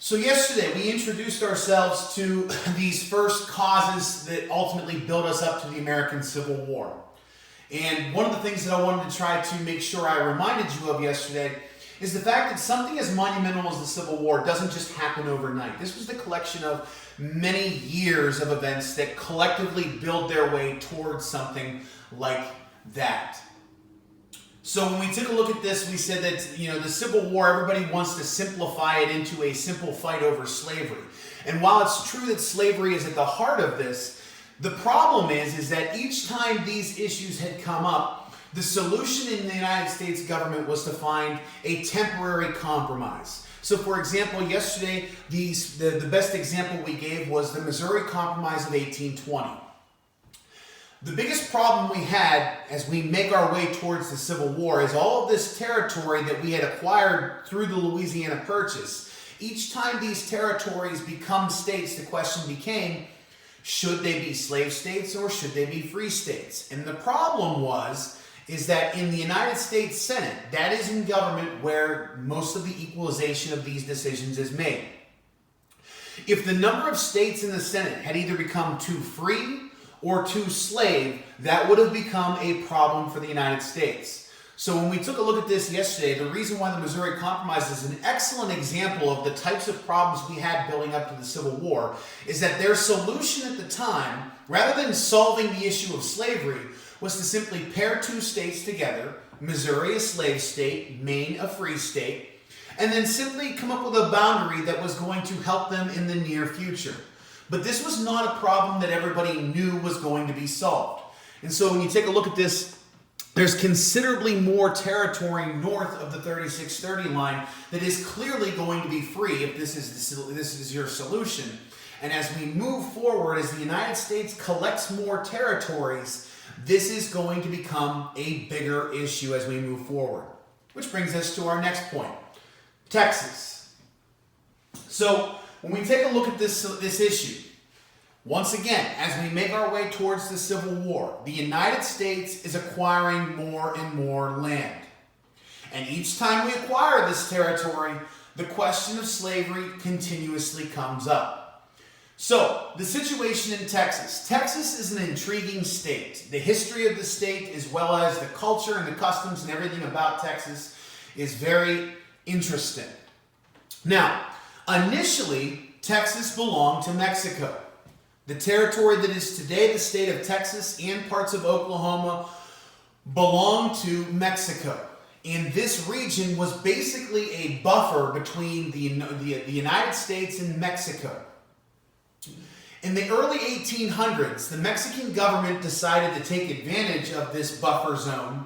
So yesterday we introduced ourselves to these first causes that ultimately built us up to the American Civil War. And one of the things that I wanted to try to make sure I reminded you of yesterday is the fact that something as monumental as the Civil War doesn't just happen overnight. This was the collection of many years of events that collectively build their way towards something like that. So when we took a look at this, we said that, the Civil War, everybody wants to simplify it into a simple fight over slavery. And while it's true that slavery is at the heart of this, the problem is that each time these issues had come up, the solution in the United States government was to find a temporary compromise. So for example, yesterday, the best example we gave was the Missouri Compromise of 1820. The biggest problem we had as we make our way towards the Civil War is all of this territory that we had acquired through the Louisiana Purchase. Each time these territories become states, the question became, should they be slave states or should they be free states? And the problem is that in the United States Senate, that is in government where most of the equalization of these decisions is made. If the number of states in the Senate had either become too free or too slave, that would have become a problem for the United States. So when we took a look at this yesterday, the reason why the Missouri Compromise is an excellent example of the types of problems we had building up to the Civil War is that their solution at the time, rather than solving the issue of slavery, was to simply pair two states together, Missouri a slave state, Maine a free state, and then simply come up with a boundary that was going to help them in the near future. But this was not a problem that everybody knew was going to be solved. And so when you take a look at this, there's considerably more territory north of the 3630 line that is clearly going to be free if this is your solution. And as we move forward, as the United States collects more territories, this is going to become a bigger issue as we move forward. Which brings us to our next point, Texas. So when we take a look at this issue, once again, as we make our way towards the Civil War, the United States is acquiring more and more land. And each time we acquire this territory, the question of slavery continuously comes up. So, the situation in Texas. Texas is an intriguing state. The history of the state, as well as the culture and the customs and everything about Texas, is very interesting. Now, initially, Texas belonged to Mexico. The territory that is today the state of Texas and parts of Oklahoma belong to Mexico. And this region was basically a buffer between the United States and Mexico. In the early 1800s, the Mexican government decided to take advantage of this buffer zone,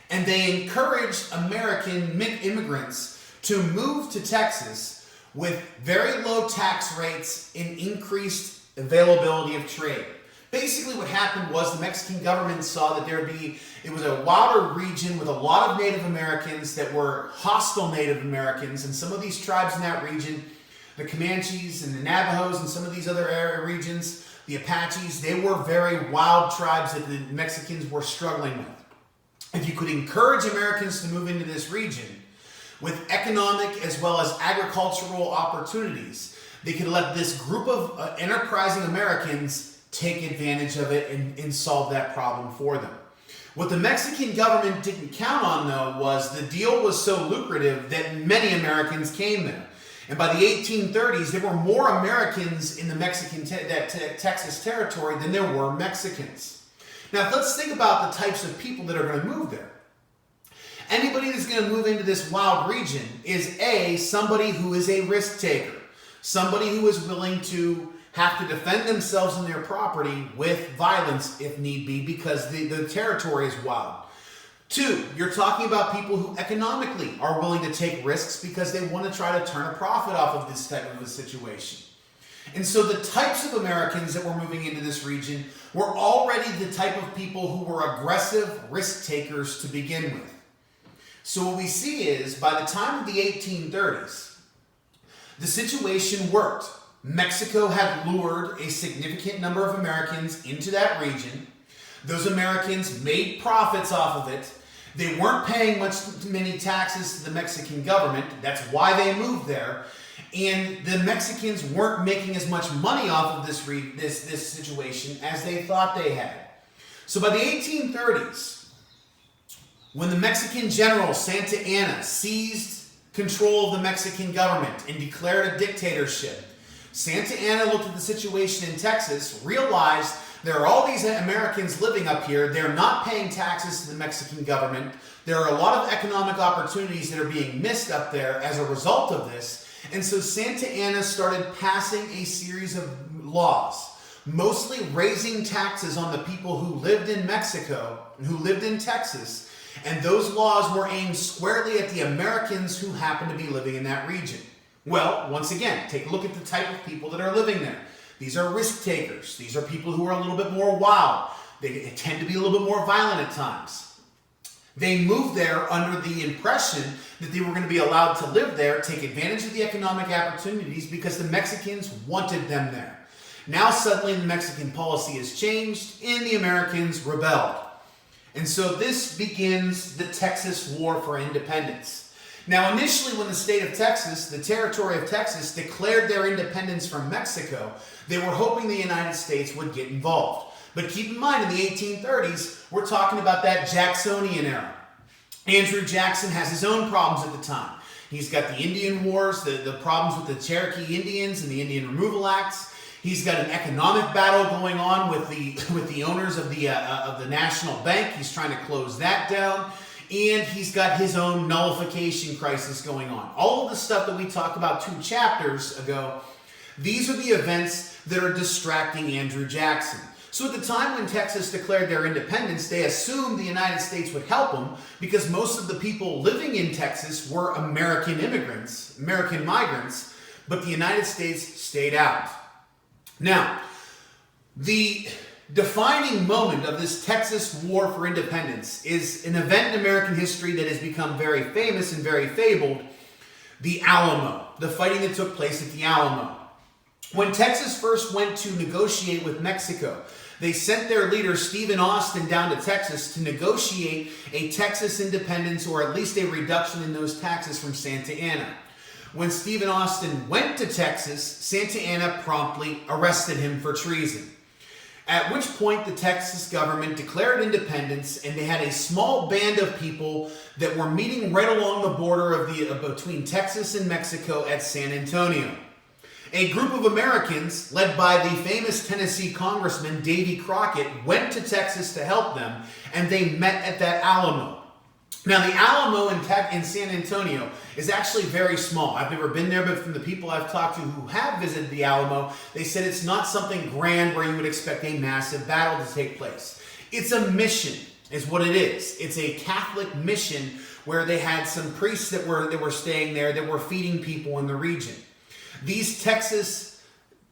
and they encouraged American immigrants to move to Texas with very low tax rates and increased availability of trade. Basically what happened was the Mexican government saw that it was a wilder region with a lot of Native Americans that were hostile Native Americans, and some of these tribes in that region, the Comanches and the Navajos and some of these other area regions, the Apaches, they were very wild tribes that the Mexicans were struggling with. If you could encourage Americans to move into this region with economic as well as agricultural opportunities, they could let this group of enterprising Americans take advantage of it and solve that problem for them. What the Mexican government didn't count on, though, was the deal was so lucrative that many Americans came there. And by the 1830s, there were more Americans in the Texas territory than there were Mexicans. Now, let's think about the types of people that are going to move there. Anybody that's going to move into this wild region is somebody who is a risk taker. Somebody who is willing to have to defend themselves and their property with violence if need be because the territory is wild. 2, you're talking about people who economically are willing to take risks because they want to try to turn a profit off of this type of a situation. And so the types of Americans that were moving into this region were already the type of people who were aggressive risk takers to begin with. So what we see is by the time of the 1830s, the situation worked. Mexico had lured a significant number of Americans into that region. Those Americans made profits off of it. They weren't paying many taxes to the Mexican government. That's why they moved there. And the Mexicans weren't making as much money off of this situation as they thought they had. So by the 1830s, when the Mexican general Santa Anna seized control of the Mexican government and declared a dictatorship, Santa Anna looked at the situation in Texas, realized there are all these Americans living up here. They're not paying taxes to the Mexican government. There are a lot of economic opportunities that are being missed up there as a result of this. And so Santa Anna started passing a series of laws, mostly raising taxes on the people who lived in Mexico, who lived in Texas. And those laws were aimed squarely at the Americans who happened to be living in that region. Well, once again, take a look at the type of people that are living there. These are risk takers. These are people who are a little bit more wild. They tend to be a little bit more violent at times. They moved there under the impression that they were going to be allowed to live there, take advantage of the economic opportunities because the Mexicans wanted them there. Now suddenly the Mexican policy has changed and the Americans rebelled. And so this begins the Texas War for Independence. Now initially when the state of Texas, the territory of Texas, declared their independence from Mexico, they were hoping the United States would get involved. But keep in mind, in the 1830s, we're talking about that Jacksonian era. Andrew Jackson has his own problems at the time. He's got the Indian Wars, the problems with the Cherokee Indians and the Indian Removal Acts. He's got an economic battle going on with the owners of the National Bank. He's trying to close that down. And he's got his own nullification crisis going on. All of the stuff that we talked about 2 chapters ago, these are the events that are distracting Andrew Jackson. So at the time when Texas declared their independence, they assumed the United States would help them because most of the people living in Texas were American immigrants, American migrants, but the United States stayed out. Now, the defining moment of this Texas War for Independence is an event in American history that has become very famous and very fabled, the Alamo, the fighting that took place at the Alamo. When Texas first went to negotiate with Mexico, they sent their leader, Stephen Austin, down to Texas to negotiate a Texas independence or at least a reduction in those taxes from Santa Anna. When Stephen Austin went to Texas, Santa Anna promptly arrested him for treason. At which point the Texas government declared independence, and they had a small band of people that were meeting right along the border between Texas and Mexico at San Antonio. A group of Americans, led by the famous Tennessee Congressman Davy Crockett, went to Texas to help them, and they met at that Alamo. Now, the Alamo in San Antonio is actually very small. I've never been there, but from the people I've talked to who have visited the Alamo, they said it's not something grand where you would expect a massive battle to take place. It's a mission, is what it is. It's a Catholic mission where they had some priests that were staying there that were feeding people in the region. These Texas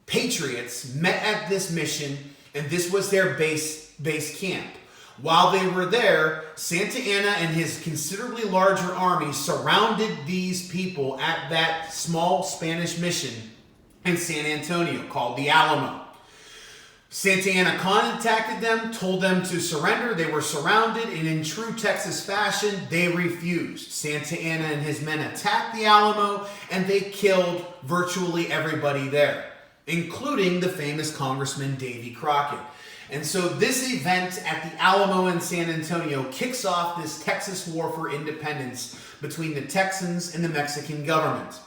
patriots met at this mission, and this was their base camp. While they were there, Santa Anna and his considerably larger army surrounded these people at that small Spanish mission in San Antonio called the Alamo. Santa Anna contacted them, told them to surrender. They were surrounded, and in true Texas fashion, they refused. Santa Anna and his men attacked the Alamo, and they killed virtually everybody there, including the famous Congressman Davy Crockett. And so this event at the Alamo in San Antonio kicks off this Texas War for Independence between the Texans and the Mexican government.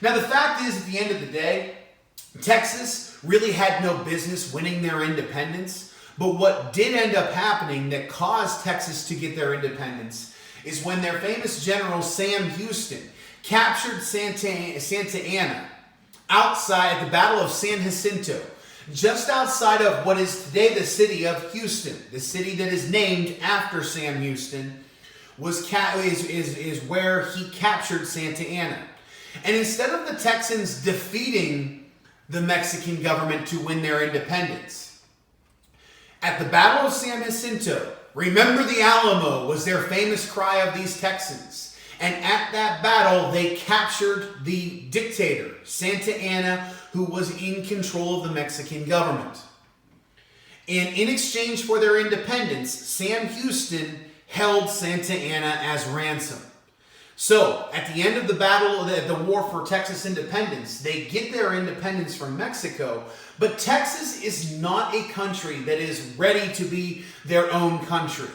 Now, the fact is, at the end of the day, Texas really had no business winning their independence, but what did end up happening that caused Texas to get their independence is when their famous general Sam Houston captured Santa Anna outside the Battle of San Jacinto, just outside of what is today the city of Houston. The city that is named after Sam Houston is where he captured Santa Anna. And instead of the Texans defeating the Mexican government to win their independence, at the Battle of San Jacinto, remember the Alamo was their famous cry of these Texans. And at that battle, they captured the dictator, Santa Anna, who was in control of the Mexican government. And in exchange for their independence, Sam Houston held Santa Anna as ransom. So, at the end of the battle, the war for Texas independence, they get their independence from Mexico, but Texas is not a country that is ready to be their own country.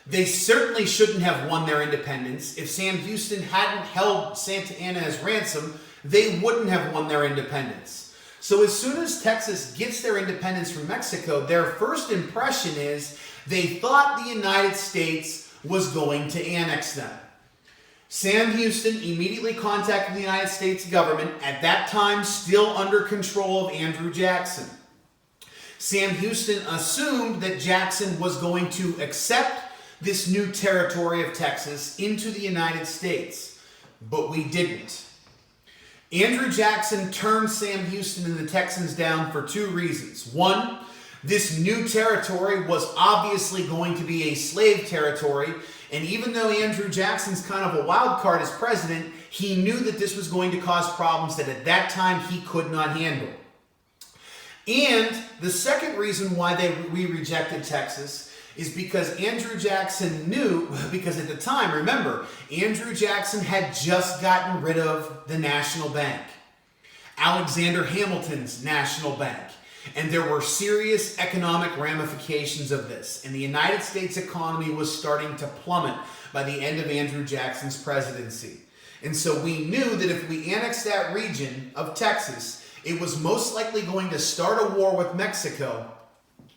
They certainly shouldn't have won their independence. If Sam Houston hadn't held Santa Anna as ransom, they wouldn't have won their independence. So as soon as Texas gets their independence from Mexico, their first impression is they thought the United States was going to annex them. Sam Houston immediately contacted the United States government, at that time still under control of Andrew Jackson. Sam Houston assumed that Jackson was going to accept this new territory of Texas into the United States, but we didn't. Andrew Jackson turned Sam Houston and the Texans down for two reasons. One, this new territory was obviously going to be a slave territory, and even though Andrew Jackson's kind of a wild card as president, he knew that this was going to cause problems that at that time he could not handle. And the second reason why we rejected Texas is because Andrew Jackson knew, because at the time, remember, Andrew Jackson had just gotten rid of the National Bank, Alexander Hamilton's National Bank. And there were serious economic ramifications of this. And the United States economy was starting to plummet by the end of Andrew Jackson's presidency. And so we knew that if we annexed that region of Texas, it was most likely going to start a war with Mexico.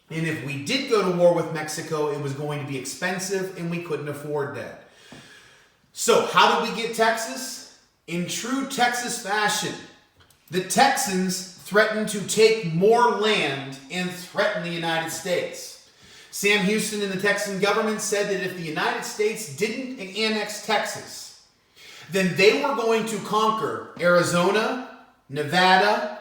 And if we did go to war with Mexico, it was going to be expensive and we couldn't afford that. So how did we get Texas? In true Texas fashion, the Texans threatened to take more land and threaten the United States. Sam Houston and the Texan government said that if the United States didn't annex Texas, then they were going to conquer Arizona, Nevada,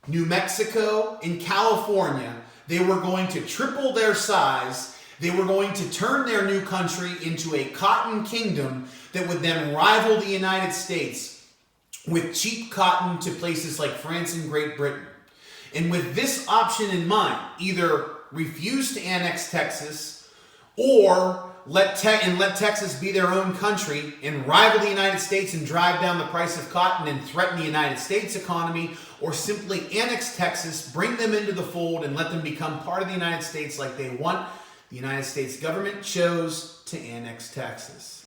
New Mexico, and California. They were going to triple their size. They were going to turn their new country into a cotton kingdom that would then rival the United States with cheap cotton to places like France and Great Britain. And with this option in mind, either refuse to annex Texas or let Texas be their own country and rival the United States and drive down the price of cotton and threaten the United States economy, or simply annex Texas, bring them into the fold, and let them become part of the United States like they want. The United States government chose to annex Texas.